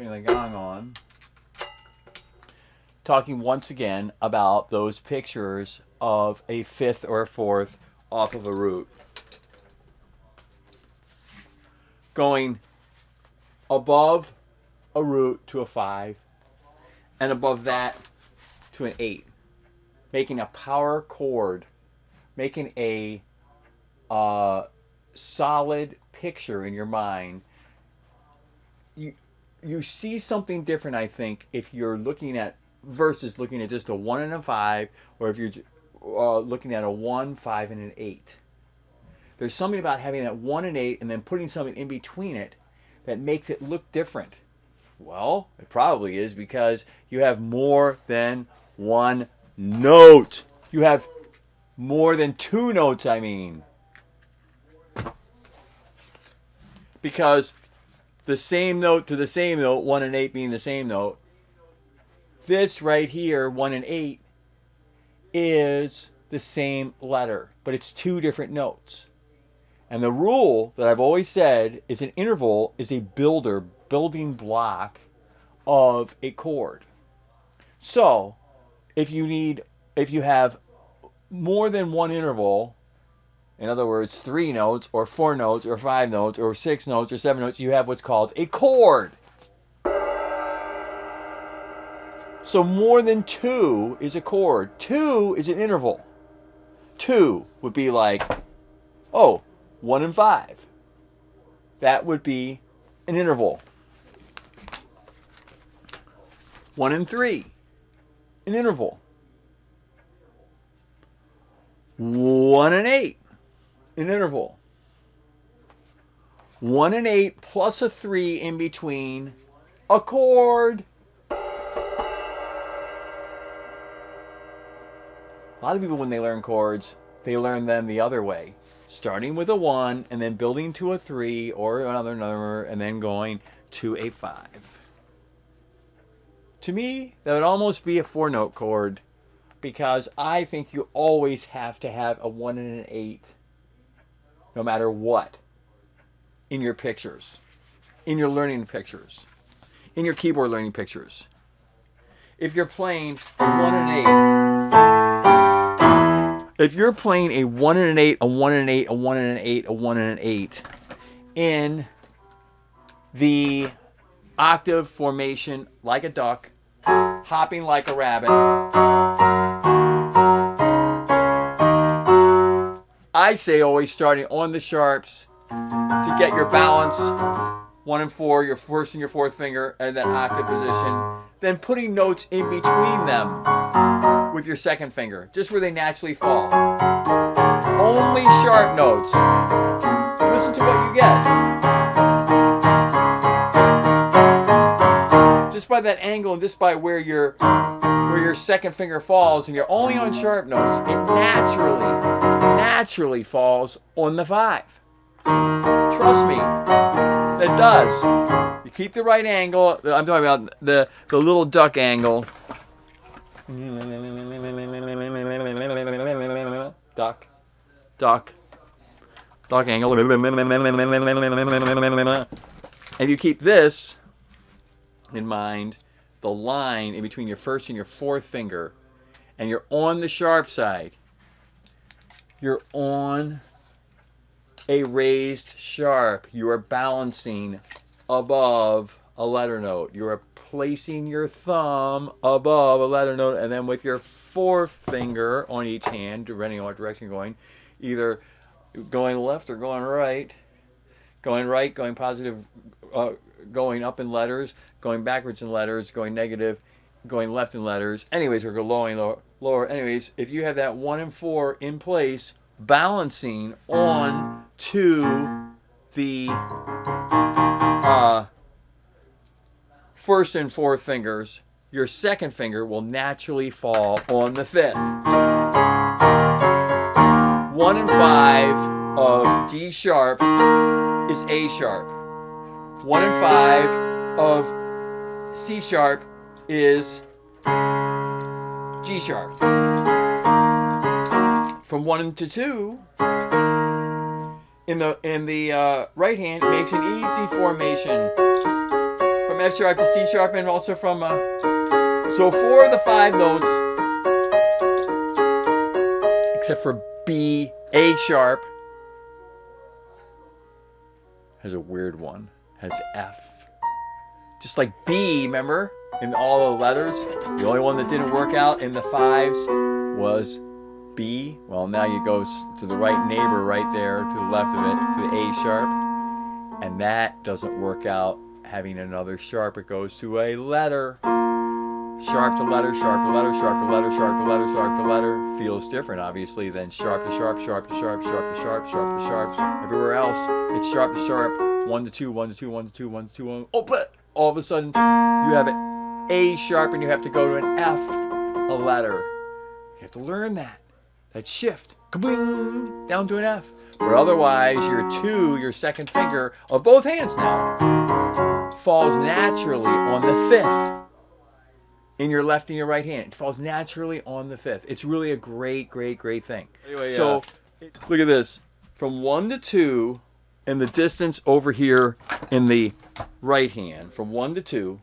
putting the gong on, talking once again about those pictures of a fifth or a fourth off of a root. Going above a root to a 5, and above that to an 8. Making a power chord, making a solid picture in your mind. You see something different, I think, if you're looking at versus looking at just a 1 and a 5, or if you're looking at a 1, 5, and an 8. There's something about having that 1 and 8 and then putting something in between it that makes it look different. Well, it probably is because you have more than one note. You have more than 2 notes, I mean. Because the same note to the same note, 1 and 8 being the same note, this right here, 1 and 8, is the same letter, but it's 2 different notes. And the rule that I've always said is an interval is a building block of a chord. So, if you have more than one interval, in other words, 3 notes, or 4 notes, or 5 notes, or 6 notes, or 7 notes, you have what's called a chord. So more than 2 is a chord. 2 is an interval. 2 would be like, 1 and 5. That would be an interval. 1 and 3, an interval. 1 and 8, an interval. 1 and 8 plus a 3 in between, a chord. A lot of people, when they learn chords, they learn them the other way. Starting with a 1 and then building to a 3 or another number and then going to a 5. To me, that would almost be a 4-note chord, because I think you always have to have a 1 and an 8, no matter what, in your pictures, in your learning pictures, in your keyboard learning pictures. If you're playing a 1 and 8, if you're playing a 1 and an 8, a 1 and an 8, a 1 and an 8, a 1 and an 8 in the octave formation like a duck, hopping like a rabbit, I say always starting on the sharps to get your balance, 1 and 4, your first and your fourth finger, and that octave position, then putting notes in between them with your second finger, just where they naturally fall. Only sharp notes. Listen to what you get. Just by that angle and just by where your second finger falls, and you're only on sharp notes, it naturally falls on the 5. Trust me, it does. You keep the right angle. I'm talking about the little duck angle. Duck angle. And you keep this in mind, the line in between your first and your fourth finger, and you're on the sharp side. You're on a raised sharp. You are balancing above a letter note. You are placing your thumb above a letter note, and then with your fourth finger on each hand, depending on what direction you're going, either going left or going right, going positive, going up in letters, going backwards in letters, going negative, going left in letters. Anyways, or go lower. Anyways, if you have that 1 and 4 in place, balancing on to the first and fourth fingers, your second finger will naturally fall on the 5th. 1 and 5 of D sharp is A sharp. 1 and 5 of C sharp is G sharp. From 1 to 2 in the right hand makes an easy formation. from F sharp to C sharp, and also from so 4 of the 5 notes, except for B, A sharp has a weird one, has F. Just like B, remember, in all the letters, the only one that didn't work out in the 5s was B. Well, now you go to the right neighbor right there, to the left of it, to the A sharp, and that doesn't work out having another sharp. It goes to a letter. Sharp to letter, sharp to letter, sharp to letter, sharp to letter, sharp to letter. Feels different, obviously, than sharp to sharp, sharp to sharp, sharp to sharp, sharp to sharp. Everywhere else, it's sharp to sharp, 1 to 2, 1 to 2, 1 to 2, 1 to 2, 1. Oh, but all of a sudden, you have an A sharp and you have to go to an F, a letter. You have to learn that shift, kabing, down to an F. But otherwise, your second finger of both hands now, falls naturally on the 5th. In your left and your right hand. It falls naturally on the 5th. It's really a great, great, great thing. Anyway, so look at this. From 1 to 2, and the distance over here in the right hand, from 1 to 2,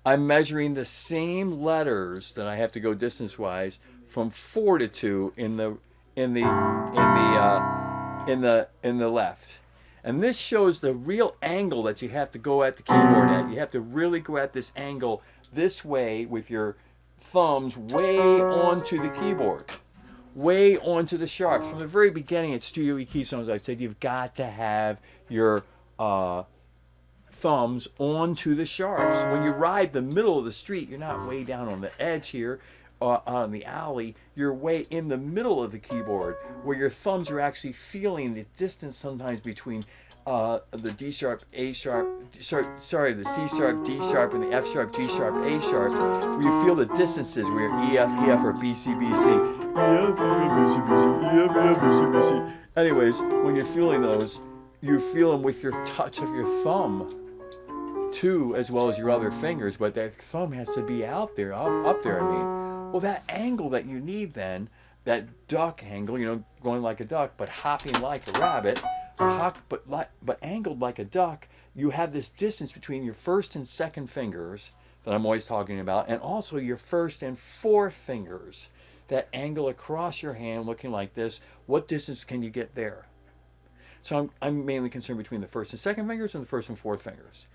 I'm measuring the same letters that I have to go distance-wise from 4 to 2 in the left. And this shows the real angle that you have to go at the keyboard at. You have to really go at this angle this way with your thumbs way onto the keyboard, way onto the sharps. From the very beginning at Studio E KEYSongs, I said you've got to have your thumbs onto the sharps. When you ride the middle of the street, you're not way down on the edge here, on the alley. You're way in the middle of the keyboard, where your thumbs are actually feeling the distance sometimes between the D sharp, A sharp, the C sharp, D sharp, and the F sharp, G sharp, A sharp, where you feel the distances where you're E, F, E, F, or B, C, B, C. E, F, B, C, B, C, E, F, E, F, B, C, B, C. Anyways, when you're feeling those, you feel them with your touch of your thumb, too, as well as your other fingers, but that thumb has to be out there, up there, I mean. Well, that angle that you need then, that duck angle, going like a duck, but hopping like a rabbit, but angled like a duck, you have this distance between your first and second fingers that I'm always talking about, and also your first and fourth fingers that angle across your hand looking like this. What distance can you get there? So I'm mainly concerned between the first and second fingers and the first and fourth fingers.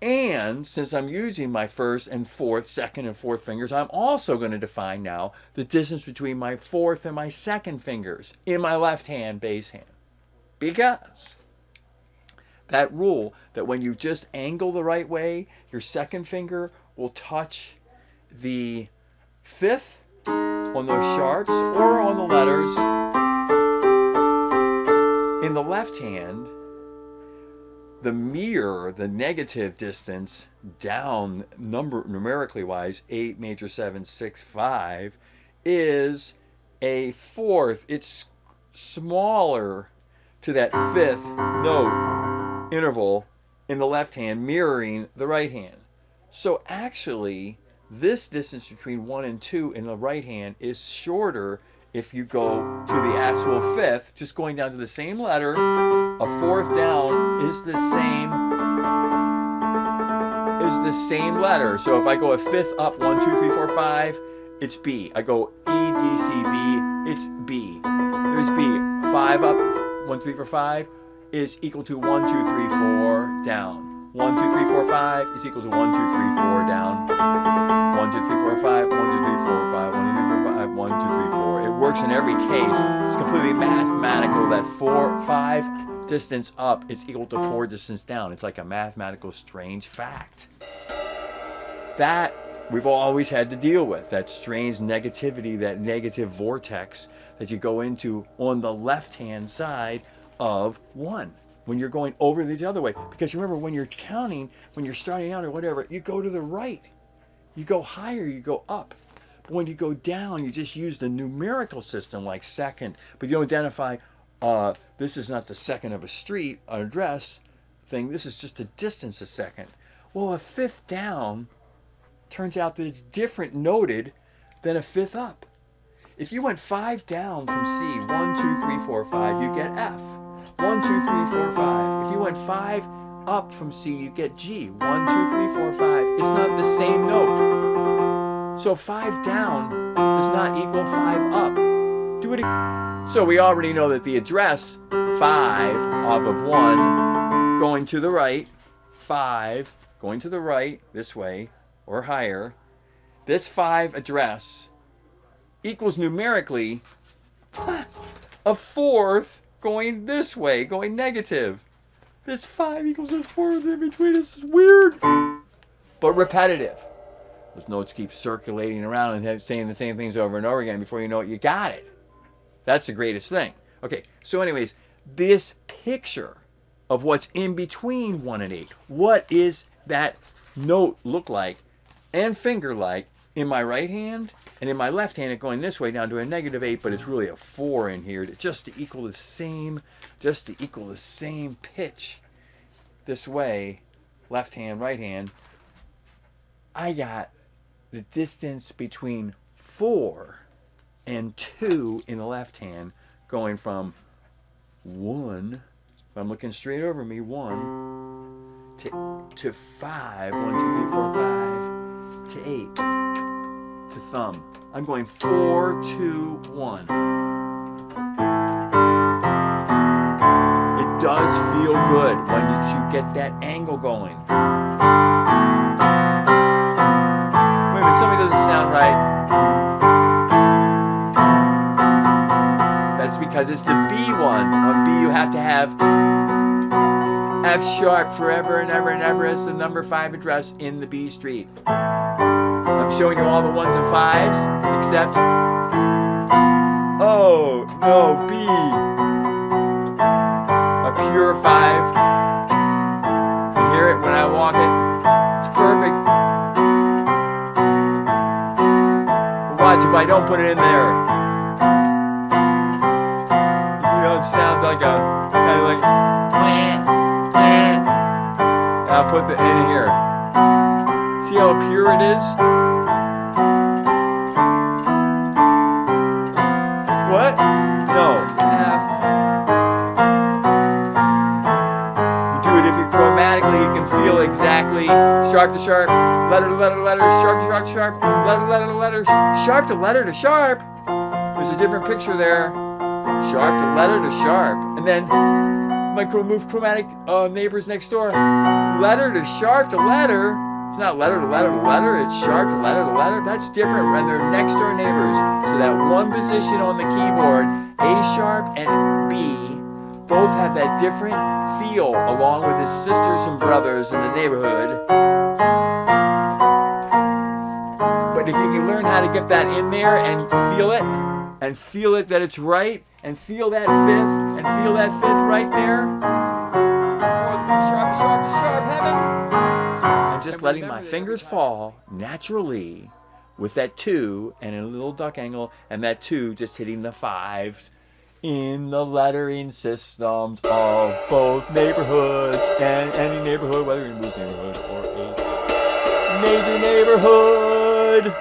And since I'm using my first and fourth, second and fourth fingers, I'm also going to define now the distance between my fourth and my second fingers in my left hand bass hand. Because that rule that when you just angle the right way, your second finger will touch the 5th on those sharps or on the letters. In the left hand, the mirror, the negative distance down numerically wise, 8 major 7 6 5, is a 4th. It's smaller to that 5th note interval in the left hand, mirroring the right hand. So actually, this distance between 1 and 2 in the right hand is shorter if you go to the actual 5th, just going down to the same letter. A 4th down is the same letter. So if I go a 5th up, 1, 2, 3, 4, 5, it's B. I go E, D, C, B, it's B. There's B. 5 up, 1, 2, 3, 4, 5 is equal to 1, 2, 3, 4 down. 1, 2, 3, 4, 5 is equal to 1, 2, 3, 4 down. 1, 2, 3, 4, 5, 1, 2, 3, 4, 5, 1, 2, 3, 4, 5, 1, 2, 3, 4. It works in every case. It's completely mathematical that 5 distance up is equal to 4 distance down. It's like a mathematical strange fact that we've always had to deal with, that strange negativity, that negative vortex that you go into on the left-hand side of 1 when you're going over the other way. Because remember, when you're counting, when you're starting out or whatever, you go to the right. You go higher, you go up. But when you go down, you just use the numerical system like second, but you don't identify, this is not the second of a street, an address thing, this is just a distance a second. Well, a 5th down turns out that it's different noted than a 5th up. If you went 5 down from C, 1, 2, 3, 4, 5, you get F. 1, 2, 3, 4, 5. If you went 5 up from C, you get G. 1, 2, 3, 4, 5. It's not the same note. So 5 down does not equal 5 up. Do it again. So we already know that the address 5 off of 1 going to the right, 5 going to the right this way or higher. This 5 address equals numerically a 4th going this way, going negative. This 5 equals a 4th in between. This is weird, but repetitive. Those notes keep circulating around and saying the same things over and over again. Before you know it, you got it. That's the greatest thing. Okay, so anyways, this picture of what's in between 1 and 8. What is that note look like and finger like in my right hand and in my left hand? It going this way down to a -8, but it's really a 4 in here just to equal the same pitch this way, left hand, right hand. I got the distance between 4 and 2 in the left hand going from 1, if I'm looking straight over me, 1 to 5, 1, 2, 3, 4, 5 to 8 to thumb. I'm going 4, 2, 1. It does feel good when you get that angle going. Wait a minute, something doesn't sound right. That's because it's the B one. On B you have to have F sharp forever and ever and ever as the number 5 address in the B street. I'm showing you all the 1s and 5s, except, oh, no, B. A pure 5. You hear it when I walk it. It's perfect. But watch if I don't put it in there. You know, it sounds like a, kind of like, and I'll put the in here. See how pure it is? What? No. F. You do it if you chromatically, you can feel exactly sharp to sharp, letter to letter to letter, sharp to sharp to sharp, letter to letter to letter, sharp to letter to sharp. There's a different picture there. Sharp to letter to sharp. And then my move chromatic neighbors next door. Letter to sharp to letter. It's not letter to letter to letter, it's sharp to letter to letter. That's different when they're next door neighbors. So that one position on the keyboard, A sharp and B, both have that different feel along with his sisters and brothers in the neighborhood. But if you can learn how to get that in there and feel it that it's right, and feel that 5th, and feel that 5th right there, sharp, sharp, sharp, heaven. Just letting my fingers fall naturally with that 2 and a little duck angle, and that 2 just hitting the 5s in the lettering systems of both neighborhoods and any neighborhood, whether you're in a blues neighborhood or a major neighborhood.